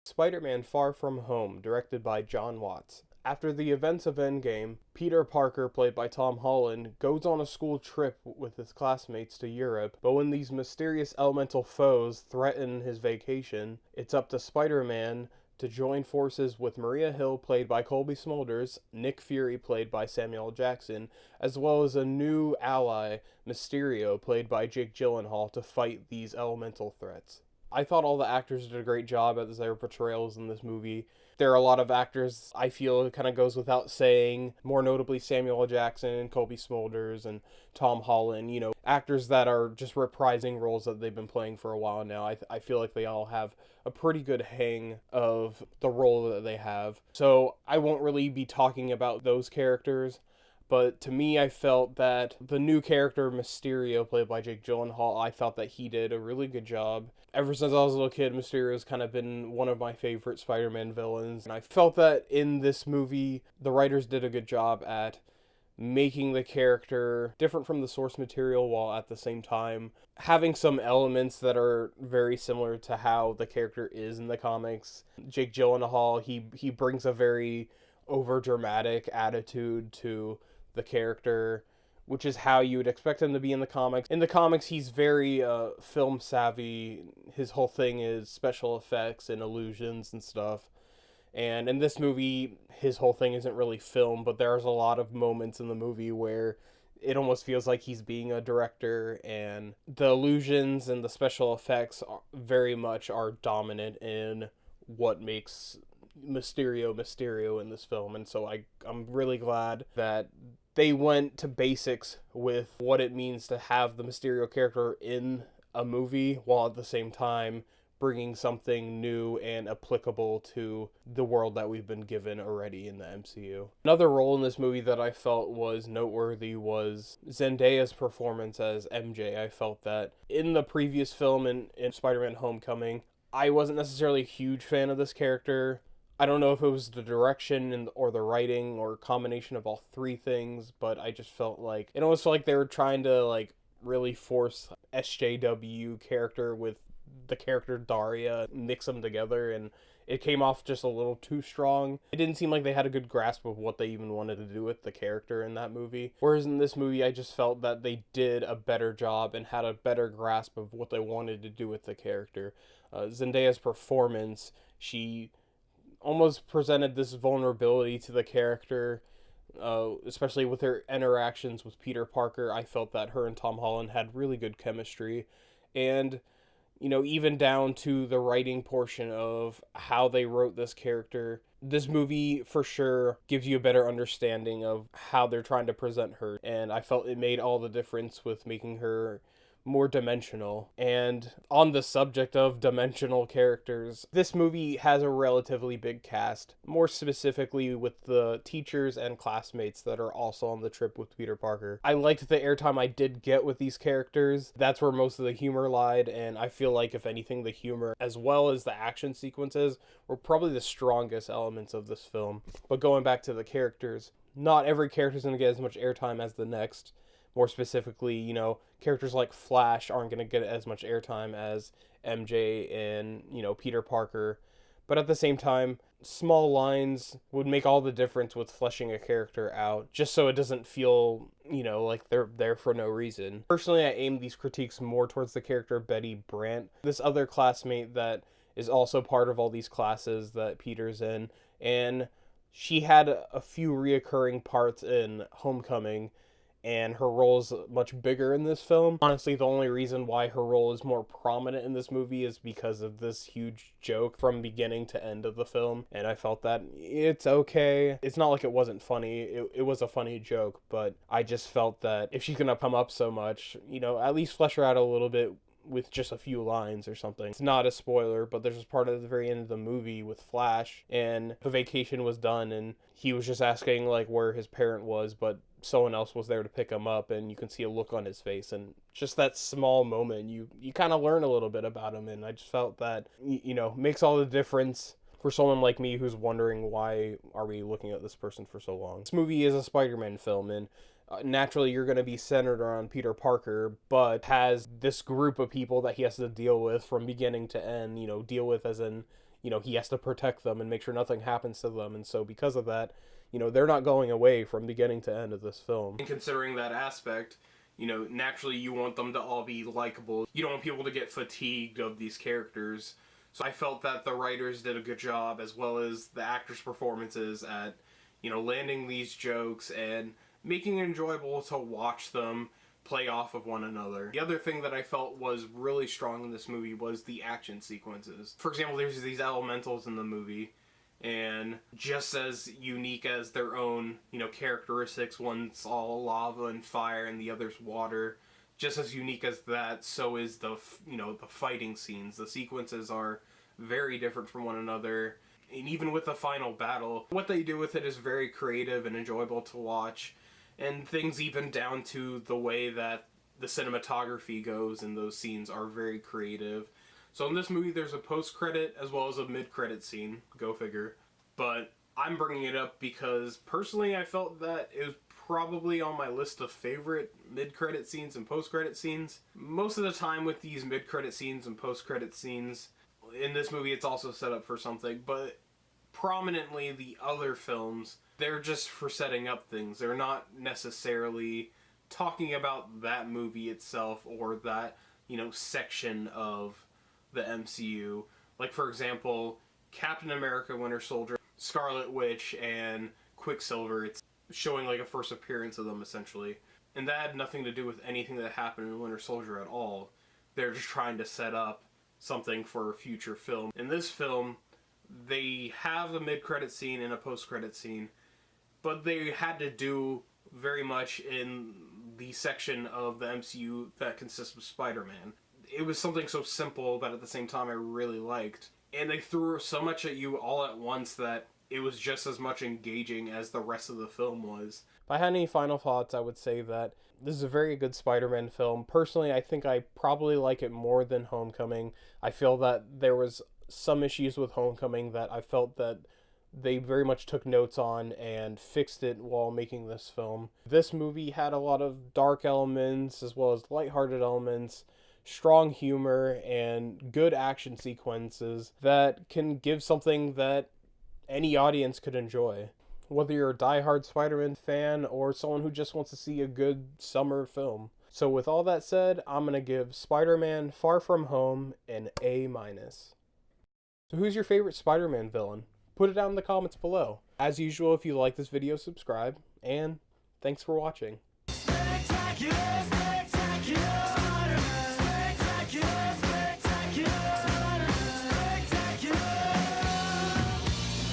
Spider-Man Far From Home, directed by John Watts. After the events of Endgame, Peter Parker, played by Tom Holland, goes on a school trip with his classmates to Europe, but when these mysterious elemental foes threaten his vacation, it's up to Spider-Man to join forces with Maria Hill, played by Cobie Smulders, Nick Fury, played by Samuel L. Jackson, as well as a new ally, Mysterio, played by Jake Gyllenhaal, to fight these elemental threats. I thought all the actors did a great job as their portrayals in this movie. There are a lot of actors I feel it kind of goes without saying, more notably Samuel L. Jackson and Cobie Smulders and Tom Holland, actors that are just reprising roles that they've been playing for a while now. I feel like they all have a pretty good hang of the role that they have. So I won't really be talking about those characters. But to me, I felt that the new character, Mysterio, played by Jake Gyllenhaal, I felt that he did a really good job. Ever since I was a little kid, Mysterio's kind of been one of my favorite Spider-Man villains. And I felt that in this movie, the writers did a good job at making the character different from the source material while at the same time having some elements that are very similar to how the character is in the comics. Jake Gyllenhaal, he brings a very over-dramatic attitude to the character, which is how you would expect him to be in the comics. In the comics, he's very film savvy. His whole thing is special effects and illusions and stuff. And in this movie, his whole thing isn't really film, but there's a lot of moments in the movie where it almost feels like he's being a director, and the illusions and the special effects very much are dominant in what makes Mysterio in this film. And so I'm really glad that they went to basics with what it means to have the Mysterio character in a movie while at the same time bringing something new and applicable to the world that we've been given already in the MCU. Another role in this movie that I felt was noteworthy was Zendaya's performance as MJ. I felt that in the previous film, in Spider-Man Homecoming, I wasn't necessarily a huge fan of this character. I don't know if it was the direction or the writing or a combination of all three things, but I just felt like it almost felt like they were trying to really force SJW character with the character Daria, mix them together, and it came off just a little too strong. It didn't seem like they had a good grasp of what they even wanted to do with the character in that movie. Whereas in this movie, I just felt that they did a better job and had a better grasp of what they wanted to do with the character. Zendaya's performance, she almost presented this vulnerability to the character, especially with her interactions with Peter Parker. I felt that her and Tom Holland had really good chemistry. And, even down to the writing portion of how they wrote this character, this movie for sure gives you a better understanding of how they're trying to present her. And I felt it made all the difference with making her more dimensional. And on the subject of dimensional characters, this movie has a relatively big cast, more specifically with the teachers and classmates that are also on the trip with Peter Parker. I liked the airtime I did get with these characters. That's where most of the humor lied, and I feel like, if anything, the humor as well as the action sequences were probably the strongest elements of this film. But going back to the characters, not every character is going to get as much airtime as the next. More specifically, characters like Flash aren't going to get as much airtime as MJ and, Peter Parker. But at the same time, small lines would make all the difference with fleshing a character out, just so it doesn't feel, like they're there for no reason. Personally, I aim these critiques more towards the character Betty Brant, this other classmate that is also part of all these classes that Peter's in. And she had a few reoccurring parts in Homecoming, and her role is much bigger in this film. Honestly, the only reason why her role is more prominent in this movie is because of this huge joke from beginning to end of the film, and I felt that it's okay. It's not like it wasn't funny. It was a funny joke, but I just felt that if she's gonna come up so much, at least flesh her out a little bit with just a few lines or something. It's not a spoiler, but there's this part at the very end of the movie with Flash, and the vacation was done, and he was just asking where his parent was, but someone else was there to pick him up, and you can see a look on his face, and just that small moment, you kind of learn a little bit about him, and I just felt that, makes all the difference for someone like me who's wondering why are we looking at this person for so long. This movie is a Spider-Man film, and naturally you're going to be centered around Peter Parker, but has this group of people that he has to deal with from beginning to end, deal with as in, he has to protect them and make sure nothing happens to them. And so because of that, they're not going away from beginning to end of this film. And considering that aspect, naturally you want them to all be likable. You don't want people to get fatigued of these characters. So I felt that the writers did a good job, as well as the actors' performances at, landing these jokes and making it enjoyable to watch them play off of one another. The other thing that I felt was really strong in this movie was the action sequences. For example, there's these elementals in the movie, and just as unique as their own, characteristics, one's all lava and fire and the other's water, just as unique as that, so is the fighting scenes. The sequences are very different from one another. And even with the final battle, what they do with it is very creative and enjoyable to watch. And things even down to the way that the cinematography goes in those scenes are very creative. So in this movie there's a post-credit as well as a mid-credit scene, go figure. But I'm bringing it up because personally I felt that it was probably on my list of favorite mid-credit scenes and post-credit scenes. Most of the time with these mid-credit scenes and post-credit scenes, in this movie it's also set up for something, but prominently the other films, they're just for setting up things. They're not necessarily talking about that movie itself or that, section of the MCU. Like, for example, Captain America, Winter Soldier, Scarlet Witch, and Quicksilver, it's showing like a first appearance of them, essentially. And that had nothing to do with anything that happened in Winter Soldier at all. They're just trying to set up something for a future film. In this film, they have a mid-credit scene and a post-credit scene, but they had to do very much in the section of the MCU that consists of Spider-Man. It was something so simple, but at the same time I really liked. And they threw so much at you all at once that it was just as much engaging as the rest of the film was. If I had any final thoughts, I would say that this is a very good Spider-Man film. Personally, I think I probably like it more than Homecoming. I feel that there was some issues with Homecoming that I felt that they very much took notes on and fixed it while making this film. This movie had a lot of dark elements as well as lighthearted elements, strong humor, and good action sequences that can give something that any audience could enjoy. Whether you're a diehard Spider-Man fan or someone who just wants to see a good summer film. So with all that said, I'm going to give Spider-Man Far From Home an A-. So who's your favorite Spider-Man villain? Put it down in the comments below. As usual, if you like this video, subscribe, and thanks for watching. Spectacular!